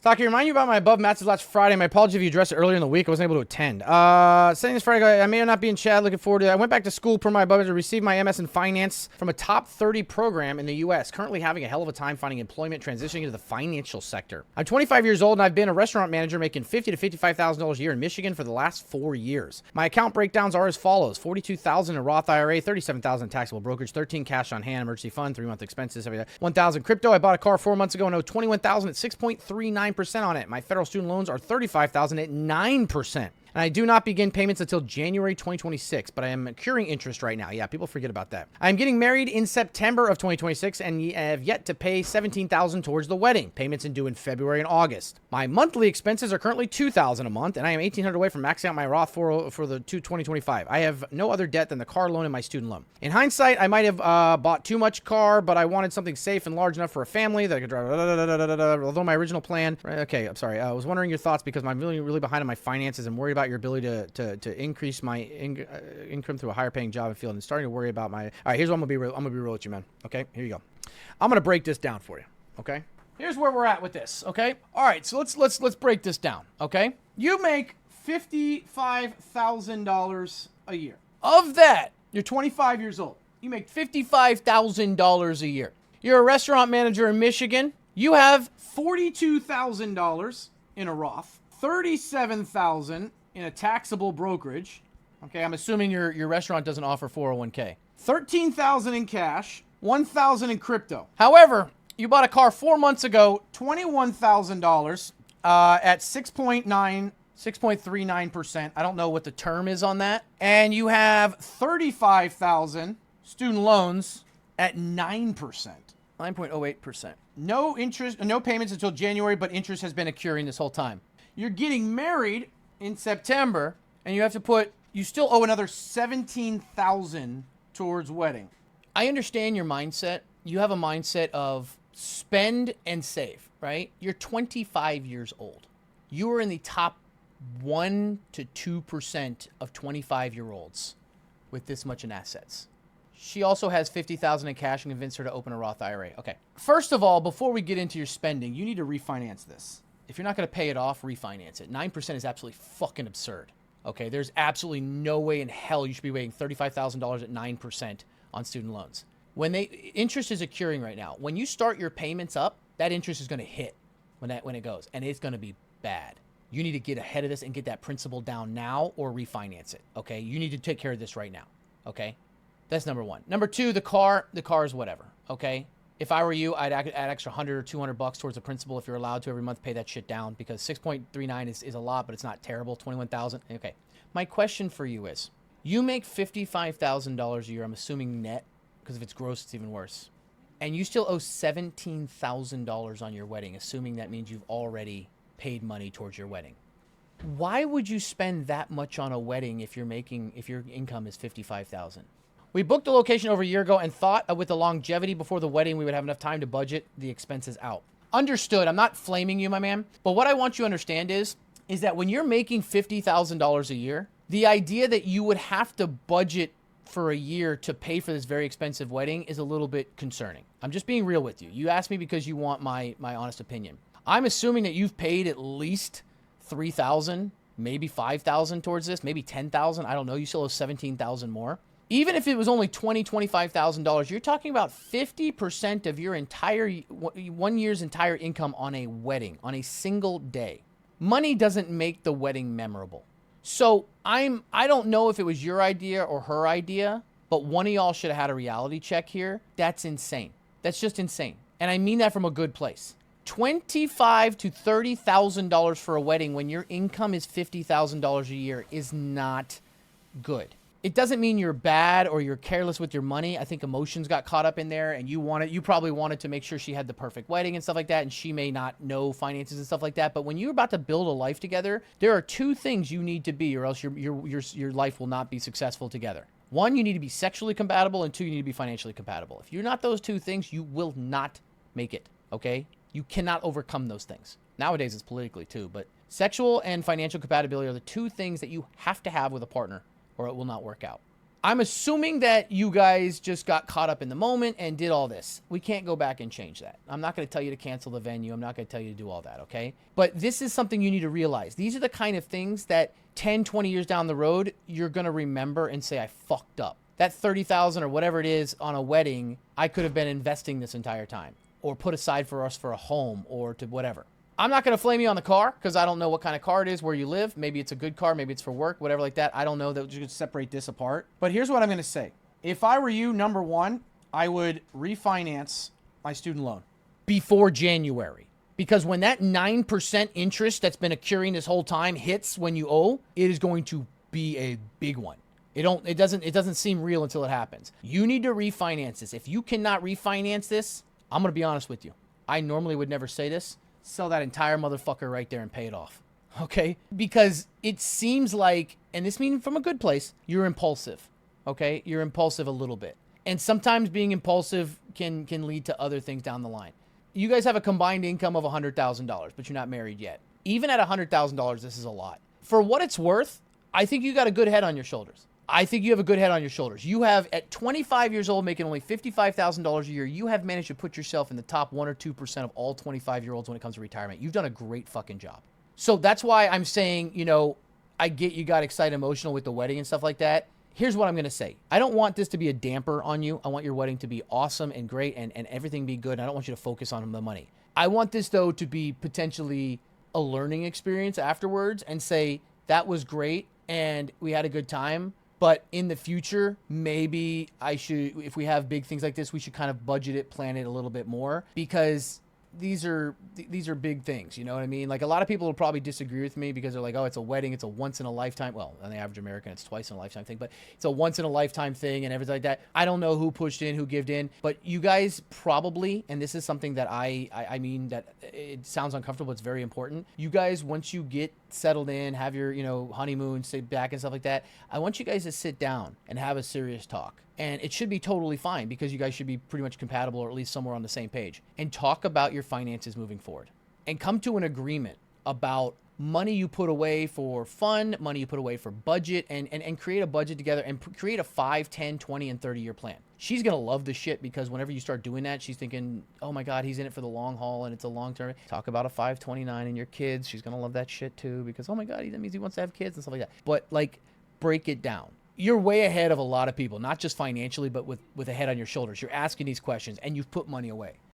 Stocky, remind you about my above matches last Friday. My apologies if you addressed it earlier in the week. I wasn't able to attend. Saying this Friday, I may not be in chat. Looking forward to it. I went back to school per my above to receive my MS in finance from a top 30 program in the U.S. Currently having a hell of a time finding employment, transitioning into the financial sector. I'm 25 years old and I've been a restaurant manager making $50,000 to $55,000 a year in Michigan for the last 4 years. My account breakdowns are as follows: $42,000 in Roth IRA, $37,000 in taxable brokerage, $13,000 cash on hand, emergency fund, 3-month expenses, $1,000 crypto. I bought a car 4 months ago and owe $21,000 at 6.39% on it. My federal student loans are $35,000 at 9%. And I do not begin payments until January 2026, but I am accruing interest right now. Yeah, people forget about that. I'm getting married in September of 2026 and have yet to pay $17,000 towards the wedding. Payments are due in February and August. My monthly expenses are currently $2,000 a month, and I am $1,800 away from maxing out my Roth for the 2025. I have no other debt than the car loan and my student loan. In hindsight, I might have bought too much car, but I wanted something safe and large enough for a family that I could drive. Although my original plan, okay, I'm sorry. I was wondering your thoughts because I'm really behind on my finances and worried about your ability to increase my income through a higher paying job and field, and starting to worry about my. All right, here's what I'm gonna be real with you, man. Okay, here you go. I'm gonna break this down for you. Okay, here's where we're at with this. Okay, all right, so let's break this down. Okay, you make $55,000 a year. Of that, you're 25 years old. You make $55,000 a year. You're a restaurant manager in Michigan. You have $42,000 in a Roth, $37,000 in a taxable brokerage. Okay, I'm assuming your restaurant doesn't offer 401k. $13,000 in cash, $1,000 in crypto. However, you bought a car 4 months ago, $21,000 at 6.39%. I don't know what the term is on that. And you have $35,000 student loans at 9%. 9.08%. No interest, no payments until January, but interest has been accruing this whole time. You're getting married in September, and you still owe another $17,000 towards wedding. I understand your mindset. You have a mindset of spend and save, right? You're 25 years old. You are in the top 1 to 2% of 25-year-olds with this much in assets. She also has $50,000 in cash and convinced her to open a Roth IRA. Okay. First of all, before we get into your spending, you need to refinance this. If you're not going to pay it off, refinance it. 9% is absolutely fucking absurd. Okay, there's absolutely no way in hell you should be paying $35,000 at 9% on student loans. Interest is accruing right now. When you start your payments up, that interest is going to hit when it goes, and it's going to be bad. You need to get ahead of this and get that principal down now or refinance it. Okay, you need to take care of this right now. Okay, that's number one. Number two, the car is whatever. Okay. If I were you, I'd add extra $100 or $200 towards the principal if you're allowed to every month. Pay that shit down because 6.39 is a lot, but it's not terrible. 21,000. Okay. My question for you is, you make $55,000 a year. I'm assuming net, because if it's gross, it's even worse. And you still owe $17,000 on your wedding, assuming that means you've already paid money towards your wedding. Why would you spend that much on a wedding if your income is $55,000? We booked the location over a year ago and thought with the longevity before the wedding, we would have enough time to budget the expenses out. Understood. I'm not flaming you, my man. But what I want you to understand is that when you're making $50,000 a year, the idea that you would have to budget for a year to pay for this very expensive wedding is a little bit concerning. I'm just being real with you. You asked me because you want my honest opinion. I'm assuming that you've paid at least $3,000, maybe $5,000 towards this, maybe $10,000. I don't know. You still owe $17,000 more. Even if it was only $25,000, you're talking about 50% of your entire 1 year's entire income on a wedding, on a single day. Money doesn't make the wedding memorable. So I don't know if it was your idea or her idea, but one of y'all should have had a reality check here. That's insane. That's just insane. And I mean that from a good place. $25,000 to $30,000 for a wedding when your income is $50,000 a year is not good. It doesn't mean you're bad or you're careless with your money. I think emotions got caught up in there, and you probably wanted to make sure she had the perfect wedding and stuff like that, and she may not know finances and stuff like that. But when you're about to build a life together, there are two things you need to be, or else your life will not be successful together. One, you need to be sexually compatible, and two, you need to be financially compatible. If you're not those two things, you will not make it, okay? You cannot overcome those things. Nowadays, it's politically too, but sexual and financial compatibility are the two things that you have to have with a partner, or it will not work out. I'm assuming that you guys just got caught up in the moment and did all this. We can't go back and change that. I'm not going to tell you to cancel the venue. I'm not going to tell you to do all that, okay? But this is something you need to realize. These are the kind of things that 10, 20 years down the road, you're going to remember and say, I fucked up. That 30,000 or whatever it is on a wedding, I could have been investing this entire time or put aside for us for a home or to whatever. I'm not going to flame you on the car because I don't know what kind of car it is, where you live. Maybe it's a good car. Maybe it's for work, whatever like that. I don't know that you could separate this apart. But here's what I'm going to say. If I were you, number one, I would refinance my student loan before January. Because when that 9% interest that's been accruing this whole time hits when you owe, it is going to be a big one. It doesn't seem real until it happens. You need to refinance this. If you cannot refinance this, I'm going to be honest with you. I normally would never say this. Sell that entire motherfucker right there and pay it off. Okay? Because it seems like, and this means from a good place, you're impulsive. Okay? You're impulsive a little bit. And sometimes being impulsive can lead to other things down the line. You guys have a combined income of $100,000, but you're not married yet. Even at $100,000, this is a lot. For what it's worth, I think you got a good head on your shoulders. I think you have a good head on your shoulders. You have, at 25 years old, making only $55,000 a year, you have managed to put yourself in the top 1 or 2% of all 25-year-olds when it comes to retirement. You've done a great fucking job. So that's why I'm saying, I get you got excited, emotional with the wedding and stuff like that. Here's what I'm going to say. I don't want this to be a damper on you. I want your wedding to be awesome and great and everything be good. I don't want you to focus on the money. I want this, though, to be potentially a learning experience afterwards and say, that was great and we had a good time. But in the future, maybe if we have big things like this, we should kind of budget it, plan it a little bit more, because these are big things. You know what I mean? Like, a lot of people will probably disagree with me because they're like, oh, it's a wedding. It's a once in a lifetime. Well, on the average American, it's twice in a lifetime thing, but it's a once in a lifetime thing and everything like that. I don't know who pushed in, who gave in, but you guys probably, and this is something that I mean that it sounds uncomfortable. It's very important. You guys, once you get settled in, have your, honeymoon, sit back and stuff like that, I want you guys to sit down and have a serious talk. And it should be totally fine because you guys should be pretty much compatible, or at least somewhere on the same page, and talk about your finances moving forward and come to an agreement about money you put away for fun, money you put away for budget, and create a budget together and create a 5, 10, 20, and 30-year plan. She's going to love this shit because whenever you start doing that, she's thinking, oh my God, he's in it for the long haul and it's a long term. Talk about a 529 and your kids. She's going to love that shit too because, oh my God, that means he wants to have kids and stuff like that. But break it down. You're way ahead of a lot of people, not just financially, but with a head on your shoulders. You're asking these questions and you've put money away.